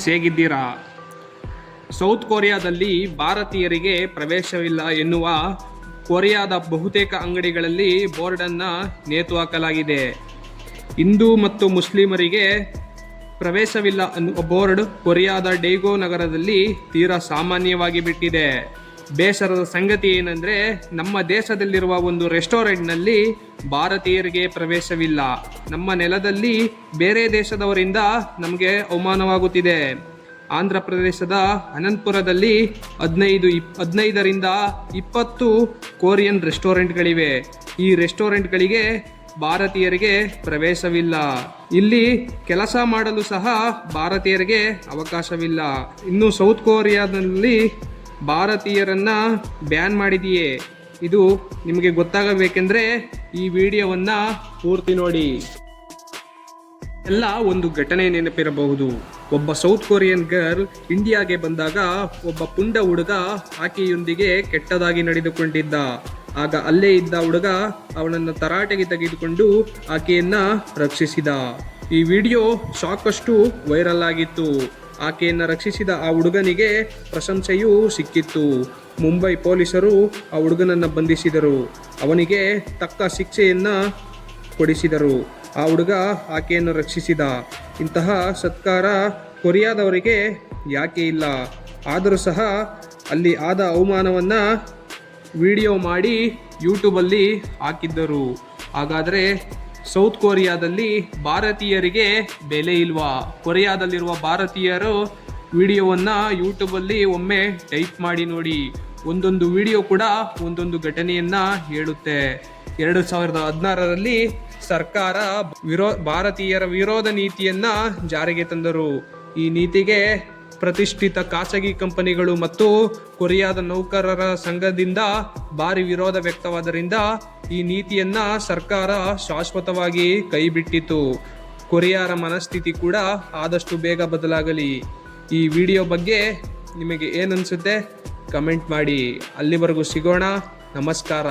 ಹೇಗಿದ್ದೀರಾ? ಸೌತ್ ಕೊರಿಯಾದಲ್ಲಿ ಭಾರತೀಯರಿಗೆ ಪ್ರವೇಶವಿಲ್ಲ ಎನ್ನುವ ಕೊರಿಯಾದ ಬಹುತೇಕ ಅಂಗಡಿಗಳಲ್ಲಿ ಬೋರ್ಡನ್ನು ನೇತುಹಾಕಲಾಗಿದೆ. ಹಿಂದೂ ಮತ್ತು ಮುಸ್ಲಿಮರಿಗೆ ಪ್ರವೇಶವಿಲ್ಲ ಅನ್ನುವ ಬೋರ್ಡ್ ಕೊರಿಯಾದ ಡೇಗೋ ನಗರದಲ್ಲಿ ತೀರಾ ಸಾಮಾನ್ಯವಾಗಿ ಬಿಟ್ಟಿದೆ. ಬೇಸರದ ಸಂಗತಿ ಏನಂದರೆ, ನಮ್ಮ ದೇಶದಲ್ಲಿರುವ ಒಂದು ರೆಸ್ಟೋರೆಂಟ್ನಲ್ಲಿ ಭಾರತೀಯರಿಗೆ ಪ್ರವೇಶವಿಲ್ಲ. ನಮ್ಮ ನೆಲದಲ್ಲಿ ಬೇರೆ ದೇಶದವರಿಂದ ನಮಗೆ ಅವಮಾನವಾಗುತ್ತಿದೆ. ಆಂಧ್ರ ಪ್ರದೇಶದ ಅನಂತಪುರದಲ್ಲಿ 15ರಿಂದ 20 ಕೊರಿಯನ್ ರೆಸ್ಟೋರೆಂಟ್ಗಳಿವೆ. ಈ ರೆಸ್ಟೋರೆಂಟ್ಗಳಿಗೆ ಭಾರತೀಯರಿಗೆ ಪ್ರವೇಶವಿಲ್ಲ. ಇಲ್ಲಿ ಕೆಲಸ ಮಾಡಲು ಸಹ ಭಾರತೀಯರಿಗೆ ಅವಕಾಶವಿಲ್ಲ. ಇನ್ನು ಸೌತ್ ಕೊರಿಯಾದಲ್ಲಿ ಭಾರತೀಯರನ್ನ ಬ್ಯಾನ್ ಮಾಡಿದೆಯೇ? ಇದು ನಿಮಗೆ ಗೊತ್ತಾಗಬೇಕೆಂದರೆ ಈ ವಿಡಿಯೋವನ್ನು ಪೂರ್ತಿ ನೋಡಿ. ಎಲ್ಲ ಒಂದು ಘಟನೆ ನೆನಪಿರಬಹುದು. ಒಬ್ಬ ಸೌತ್ ಕೊರಿಯನ್ ಗರ್ಲ್ ಇಂಡಿಯಾಗೆ ಬಂದಾಗ ಒಬ್ಬ ಪುಂಡ ಹುಡುಗ ಆಕೆಯೊಂದಿಗೆ ಕೆಟ್ಟದಾಗಿ ನಡೆದುಕೊಂಡಿದ್ದ. ಆಗ ಅಲ್ಲೇ ಇದ್ದ ಹುಡುಗ ಅವನನ್ನು ತರಾಟೆಗೆ ತೆಗೆದುಕೊಂಡು ಆಕೆಯನ್ನ ರಕ್ಷಿಸಿದ. ಈ ವಿಡಿಯೋ ಸಾಕಷ್ಟು ವೈರಲ್ ಆಗಿತ್ತು. ಆಕೆಯನ್ನು ರಕ್ಷಿಸಿದ ಆ ಹುಡುಗನಿಗೆ ಪ್ರಶಂಸೆಯೂ ಸಿಕ್ಕಿತ್ತು. ಮುಂಬೈ ಪೊಲೀಸರು ಆ ಹುಡುಗನನ್ನು ಬಂಧಿಸಿದರು. ಅವನಿಗೆ ತಕ್ಕ ಶಿಕ್ಷೆಯನ್ನು ಕೊಡಿಸಿದರು. ಆ ಹುಡುಗ ಆಕೆಯನ್ನು ರಕ್ಷಿಸಿದ. ಇಂತಹ ಸತ್ಕಾರ ಕೊರಿಯಾದವರಿಗೆ ಯಾಕೆ ಇಲ್ಲ? ಆದರೂ ಸಹ ಅಲ್ಲಿ ಆದ ಅವಮಾನವನ್ನು ವಿಡಿಯೋ ಮಾಡಿ ಯೂಟ್ಯೂಬಲ್ಲಿ ಹಾಕಿದ್ದರು. ಹಾಗಾದರೆ ಸೌತ್ ಕೊರಿಯಾದಲ್ಲಿ ಭಾರತೀಯರಿಗೆ ಬೆಲೆ ಇಲ್ವಾ? ಕೊರಿಯಾದಲ್ಲಿರುವ ಭಾರತೀಯರು ವಿಡಿಯೋವನ್ನು ಯೂಟ್ಯೂಬಲ್ಲಿ ಒಮ್ಮೆ ಟೈಪ್ ಮಾಡಿ ನೋಡಿ. ಒಂದೊಂದು ವಿಡಿಯೋ ಕೂಡ ಒಂದೊಂದು ಘಟನೆಯನ್ನು ಹೇಳುತ್ತೆ. 2016ರಲ್ಲಿ ಸರ್ಕಾರ ಭಾರತೀಯರ ವಿರೋಧ ನೀತಿಯನ್ನು ಜಾರಿಗೆ ತಂದರು. ಈ ನೀತಿಗೆ ಪ್ರತಿಷ್ಠಿತ ಖಾಸಗಿ ಕಂಪನಿಗಳು ಮತ್ತು ಕೊರಿಯಾದ ನೌಕರರ ಸಂಘದಿಂದ ಭಾರಿ ವಿರೋಧ ವ್ಯಕ್ತವಾದ್ದರಿಂದ ಈ ನೀತಿಯನ್ನ ಸರ್ಕಾರ ಶಾಶ್ವತವಾಗಿ ಕೈಬಿಟ್ಟಿತು. ಕೊರಿಯಾರ ಮನಸ್ಥಿತಿ ಕೂಡ ಆದಷ್ಟು ಬೇಗ ಬದಲಾಗಲಿ. ಈ ವಿಡಿಯೋ ಬಗ್ಗೆ ನಿಮಗೆ ಏನನ್ಸುತ್ತೆ ಕಮೆಂಟ್ ಮಾಡಿ. ಅಲ್ಲಿವರೆಗೂ ಸಿಗೋಣ. ನಮಸ್ಕಾರ.